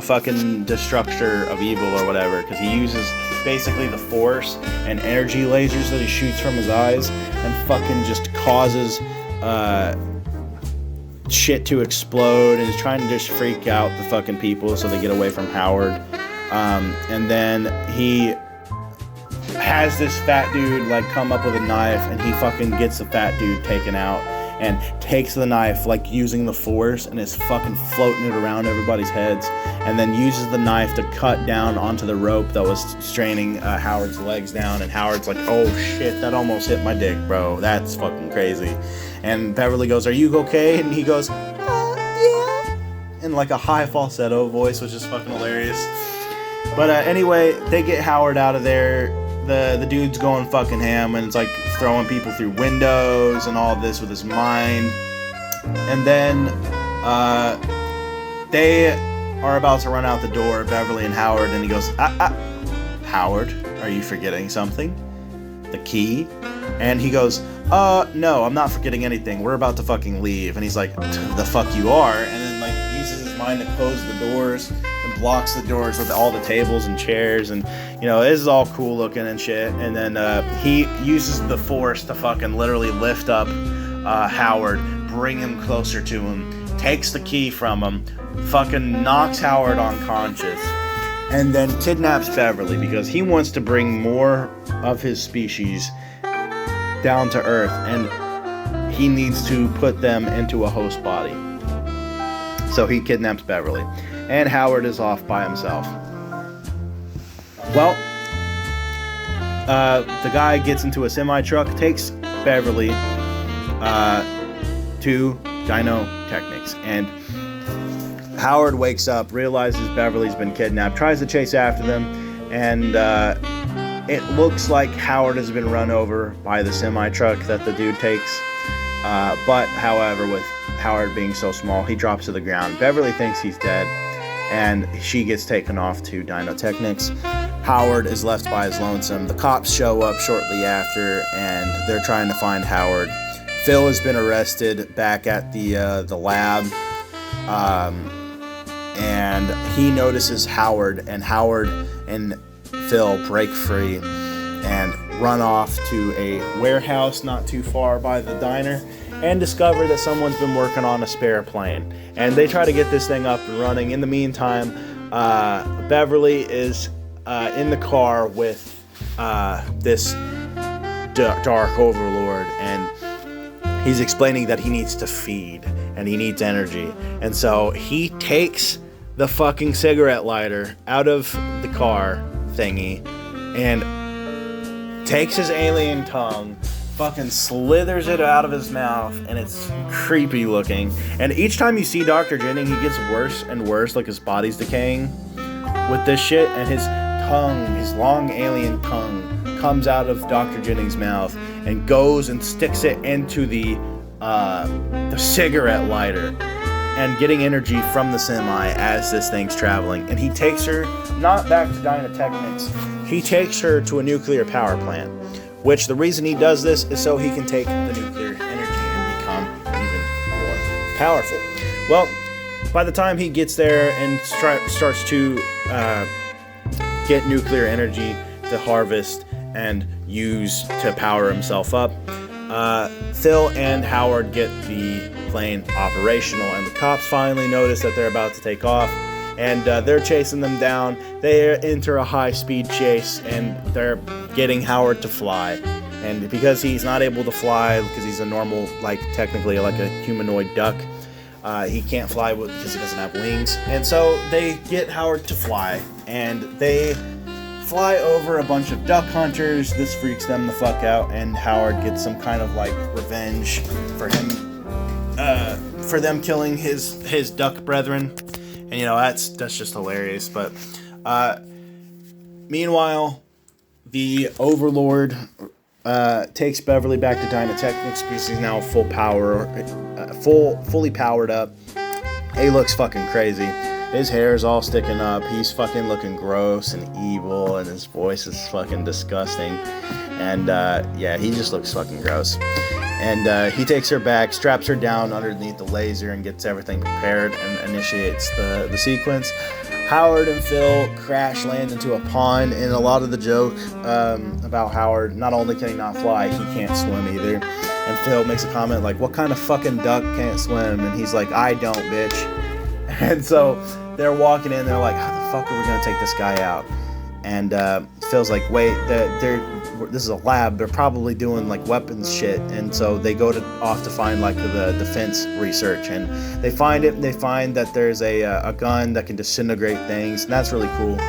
fucking destructor of evil or whatever, because he uses basically the Force and energy lasers that he shoots from his eyes and fucking just causes shit to explode, and is trying to just freak out the fucking people so they get away from Howard. And then he has this fat dude like come up with a knife, and he fucking gets the fat dude taken out. and takes the knife, like using the force, and is fucking floating it around everybody's heads, and then uses the knife to cut down onto the rope that was straining Howard's legs down, and Howard's like, oh shit, that almost hit my dick, bro, that's fucking crazy. And Beverly goes, are you okay? And he goes, yeah, in like a high falsetto voice, which is fucking hilarious. But anyway, they get Howard out of there. The dude's going fucking ham, and it's like throwing people through windows and all of this with his mind. And then they are about to run out the door, Beverly and Howard, and he goes, Howard, are you forgetting something? The key? And he goes, no, I'm not forgetting anything. We're about to fucking leave. And he's like, the fuck you are? And then like uses his mind to close the doors and blocks the doors with all the tables and chairs, and you know, this is all cool looking and shit. And then he uses the force to fucking literally lift up Howard, bring him closer to him, takes the key from him, fucking knocks Howard unconscious, and then kidnaps Beverly because he wants to bring more of his species down to Earth, and he needs to put them into a host body. So he kidnaps Beverly, and Howard is off by himself. Well, the guy gets into a semi-truck, takes Beverly to Dino Technics, and Howard wakes up, realizes Beverly's been kidnapped, tries to chase after them, and it looks like Howard has been run over by the semi-truck that the dude takes. But, however, with Howard being so small, he drops to the ground. Beverly thinks he's dead, and she gets taken off to Dino Technics. Howard is left by his lonesome. The cops show up shortly after, and they're trying to find Howard. Phil has been arrested back at the lab, and he notices Howard, and Howard and Phil break free and run off to a warehouse not too far by the diner and discover that someone's been working on a spare plane. And they try to get this thing up and running. In the meantime, Beverly is in the car with this dark overlord, and he's explaining that he needs to feed and he needs energy. And so he takes the fucking cigarette lighter out of the car thingy and takes his alien tongue, fucking slithers it out of his mouth, and it's creepy looking. And each time you see Dr. Jennings, he gets worse and worse, like his body's decaying with this shit, and his tongue, his long alien tongue, comes out of Dr. Jennings' mouth and goes and sticks it into the cigarette lighter, and getting energy from the semi as this thing's traveling. And he takes her not back to Dynatechnics, he takes her to a nuclear power plant, which the reason he does this is so he can take the nuclear energy and become even more powerful. Well, by the time he gets there and starts to get nuclear energy to harvest and use to power himself up, Phil and Howard get the plane operational, and the cops finally notice that they're about to take off, and they're chasing them down. They enter a high-speed chase, and they're getting Howard to fly. And because he's not able to fly, because he's a normal, like technically like a humanoid duck, he can't fly because he doesn't have wings. And so they get Howard to fly, and they fly over a bunch of duck hunters. This freaks them the fuck out, and Howard gets some kind of like revenge for him, for them killing his duck brethren. And you know, that's just hilarious. But meanwhile, the Overlord takes Beverly back to Dynatechnics because he's now fully powered up. He looks fucking crazy. His hair is all sticking up. He's fucking looking gross and evil, and his voice is fucking disgusting. And yeah, he just looks fucking gross. And he takes her back, straps her down underneath the laser, and gets everything prepared and initiates the sequence. Howard and Phil crash land into a pond, and a lot of the joke about Howard, not only can he not fly, he can't swim either. And Phil makes a comment like, what kind of fucking duck can't swim? And he's like, I don't, bitch. And so they're walking in, they're like, how the fuck are we gonna take this guy out? And Phil's like, wait, this is a lab. They're probably doing like weapons shit, and so they go off to find like the defense research, and they find it. And they find that there's a gun that can disintegrate things, and that's really cool.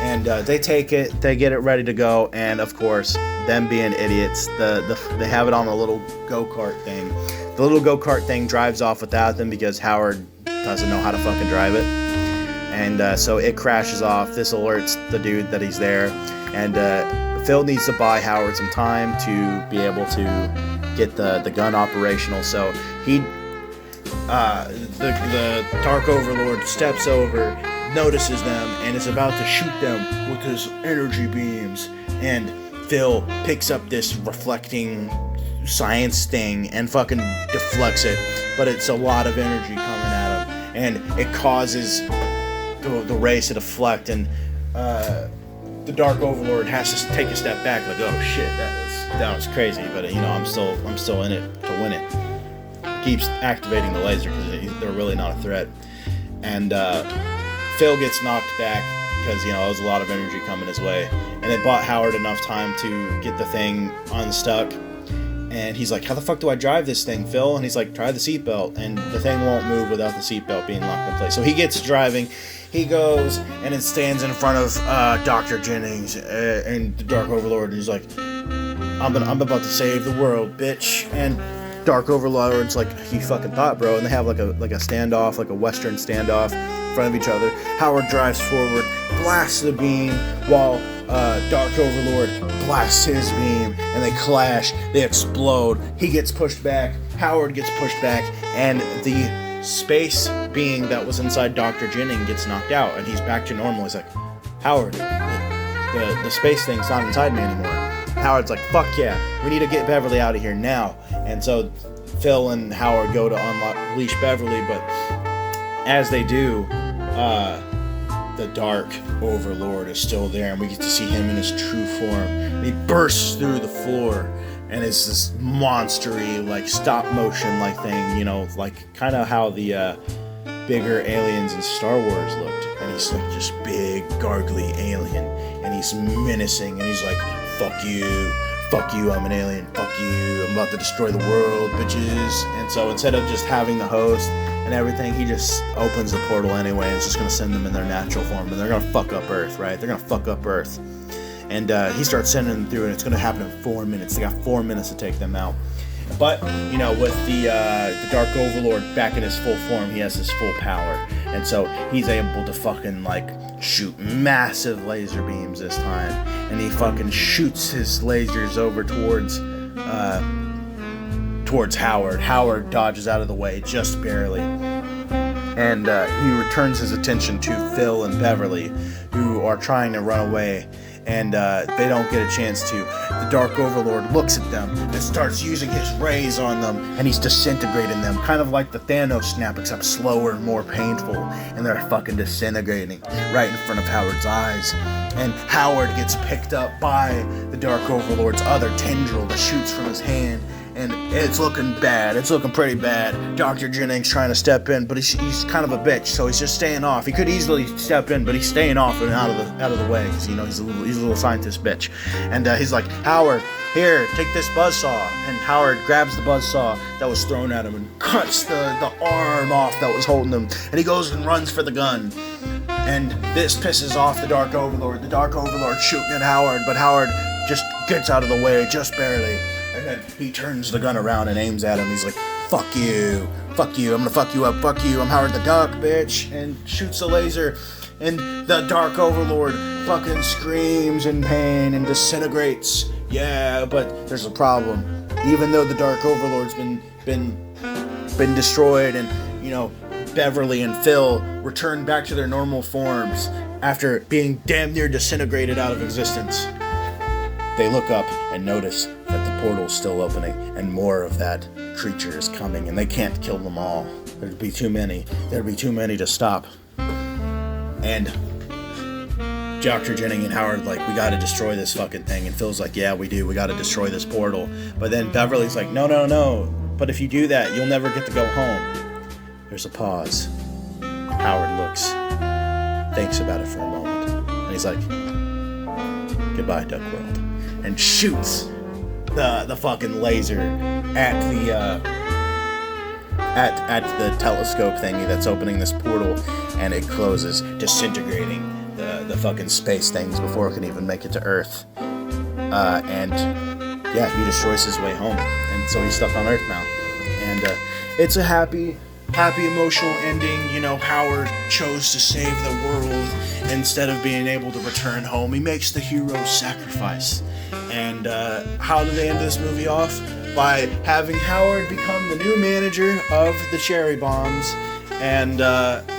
And they take it, they get it ready to go, and of course, them being idiots, they have it on a little go-kart thing. The little go-kart thing drives off without them because Howard doesn't know how to fucking drive it. And so it crashes off. This alerts the dude that he's there. And Phil needs to buy Howard some time to be able to get the gun operational. So the Dark Overlord steps over, notices them, and is about to shoot them with his energy beams. And Phil picks up this reflecting science thing and fucking deflects it. But it's a lot of energy coming at him. And it causes the rays to deflect, and the Dark Overlord has to take a step back, like, oh shit, that was crazy, but I'm still in it to win it. Keeps activating the laser because they're really not a threat, and Phil gets knocked back because there was a lot of energy coming his way, and it bought Howard enough time to get the thing unstuck. And he's like, how the fuck do I drive this thing, Phil? And he's like, try the seatbelt. And the thing won't move without the seatbelt being locked in place. So he gets driving. He goes and it stands in front of Dr. Jennings and the Dark Overlord. And he's like, I'm about to save the world, bitch. And Dark Overlord's like, you fucking thought, bro. And they have like a standoff, like a Western standoff in front of each other. Howard drives forward, blasts the beam, while Dark Overlord blasts his beam, and they clash, they explode. He gets pushed back, Howard gets pushed back, and the space being that was inside Dr. Jennings gets knocked out, and he's back to normal. He's like, Howard, the space thing's not inside me anymore. Howard's like, fuck yeah, we need to get Beverly out of here now. And so Phil and Howard go to unleash Beverly, but as they do, the Dark Overlord is still there, and we get to see him in his true form. And he bursts through the floor, and it's this monstery, like stop motion like thing, like kind of how the bigger aliens in Star Wars looked. And he's like just big, gargly alien, and he's menacing, and he's like, fuck you, I'm an alien, fuck you, I'm about to destroy the world, bitches. And so instead of just having the host and everything, he just opens the portal anyway, and it's just gonna send them in their natural form, and they're gonna fuck up Earth, right? They're gonna fuck up Earth. And he starts sending them through, and it's gonna happen in 4 minutes. They got 4 minutes to take them out. But, with the Dark Overlord back in his full form, he has his full power. And so he's able to fucking, shoot massive laser beams this time. And he fucking shoots his lasers over towards Howard. Howard dodges out of the way just barely. And he returns his attention to Phil and Beverly, who are trying to run away. And they don't get a chance to. The Dark Overlord looks at them and starts using his rays on them, and he's disintegrating them, kind of like the Thanos snap, except slower and more painful. And they're fucking disintegrating right in front of Howard's eyes. And Howard gets picked up by the Dark Overlord's other tendril that shoots from his hand. And it's looking bad. It's looking pretty bad. Dr. Jennings trying to step in, but he's kind of a bitch, so he's just staying off. He could easily step in, but he's staying off and out of the way, because he's a little scientist bitch. And he's like, Howard, here, take this buzzsaw. And Howard grabs the buzzsaw that was thrown at him and cuts the arm off that was holding him. And he goes and runs for the gun. And this pisses off the Dark Overlord. The Dark Overlord shooting at Howard, but Howard just gets out of the way, just barely. And then he turns the gun around and aims at him. He's like, fuck you, I'm gonna fuck you up, fuck you, I'm Howard the Duck, bitch. And shoots a laser, and the Dark Overlord fucking screams in pain and disintegrates. Yeah, but there's a problem. Even though the Dark Overlord's been destroyed, and Beverly and Phil return back to their normal forms after being damn near disintegrated out of existence, they look up and notice that the portal's still opening, and more of that creature is coming, and they can't kill them all. There'd be too many. There'd be too many to stop. And Dr. Jennings and Howard we gotta destroy this fucking thing. And Phil's like, yeah, we do. We gotta destroy this portal. But then Beverly's like, no. But if you do that, you'll never get to go home. There's a pause. Howard looks, thinks about it for a moment, and he's like, goodbye, Duck World. and shoots the fucking laser at the telescope thingy that's opening this portal, and it closes, disintegrating the fucking space things before it can even make it to Earth. And yeah, he destroys his way home, and so he's stuck on Earth now. And it's a happy, emotional ending. You know, Howard chose to save the world instead of being able to return home. He makes the hero's sacrifice. And how do they end this movie off? By having Howard become the new manager of the Cherry Bombs and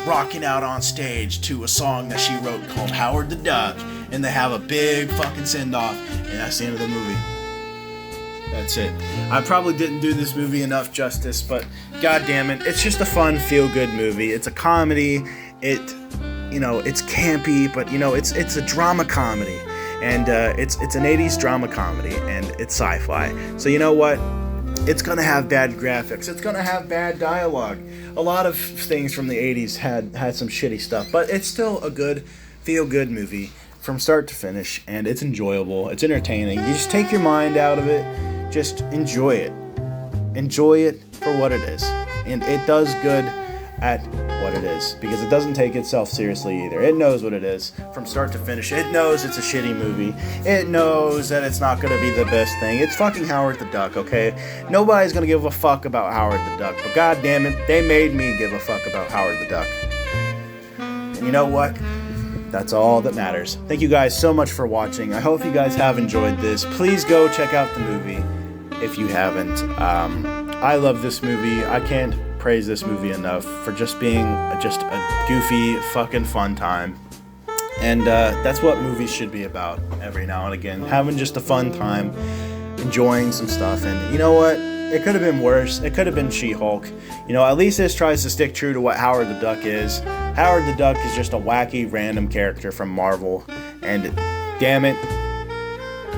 rocking out on stage to a song that she wrote called Howard the Duck. And they have a big fucking send-off, and that's the end of the movie. That's it. I probably didn't do this movie enough justice, but god damn it, it's just a fun, feel-good movie. It's a comedy. It's campy, but it's a drama comedy, and it's an 80s drama comedy, and it's sci-fi. So you know what? It's gonna have bad graphics. It's gonna have bad dialogue. A lot of things from the 80s had some shitty stuff, but it's still a good, feel-good movie from start to finish, and it's enjoyable. It's entertaining. You just take your mind out of it. Just enjoy it. Enjoy it for what it is. And it does good at what it is, because it doesn't take itself seriously either. It knows what it is from start to finish. It knows it's a shitty movie. It knows that it's not going to be the best thing. It's fucking Howard the Duck, okay? Nobody's going to give a fuck about Howard the Duck, but god damn it, they made me give a fuck about Howard the Duck. And you know what? That's all that matters. Thank you guys so much for watching. I hope you guys have enjoyed this. Please go check out the movie if you haven't. I love this movie. I can't praise this movie enough for just being just a goofy, fucking fun time. And that's what movies should be about every now and again. Having just a fun time, enjoying some stuff. And you know what? It could have been worse. It could have been She-Hulk. At least this tries to stick true to what Howard the Duck is. Howard the Duck is just a wacky, random character from Marvel. And damn it,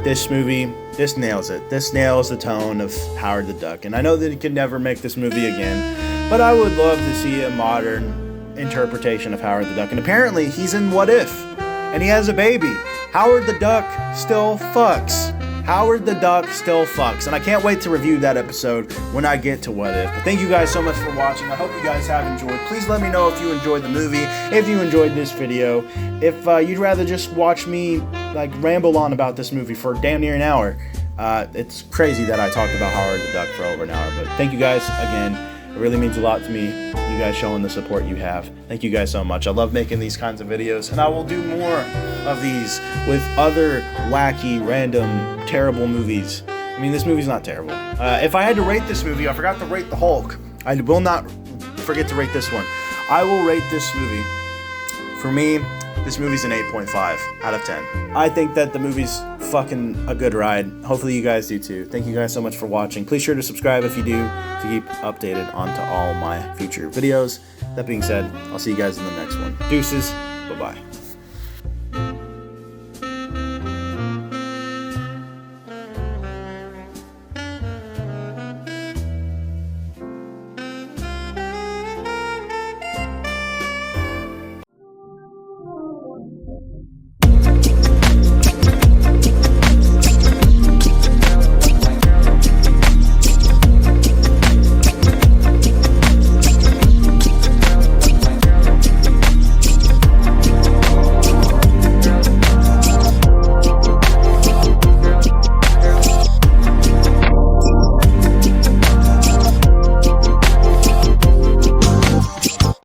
this movie, this nails it. This nails the tone of Howard the Duck. And I know that he could never make this movie again, but I would love to see a modern interpretation of Howard the Duck. And apparently, he's in What If? And he has a baby. Howard the Duck still fucks. Howard the Duck still fucks. And I can't wait to review that episode when I get to What If. But thank you guys so much for watching. I hope you guys have enjoyed. Please let me know if you enjoyed the movie, if you enjoyed this video, if you'd rather just watch me ramble on about this movie for damn near an hour. It's crazy that I talked about Howard the Duck for over an hour. But thank you guys again. It really means a lot to me, you guys showing the support you have. Thank you guys so much. I love making these kinds of videos, and I will do more of these with other wacky, random, terrible movies. I mean, this movie's not terrible. If I had to rate this movie, I forgot to rate The Hulk. I will not forget to rate this one. I will rate this movie. For me, this movie's an 8.5 out of 10. I think that the movie's fucking a good ride. Hopefully you guys do too. Thank you guys so much for watching. Please sure to subscribe if you do to keep updated onto all my future videos. That being said, I'll see you guys in the next one. Deuces. Bye-bye.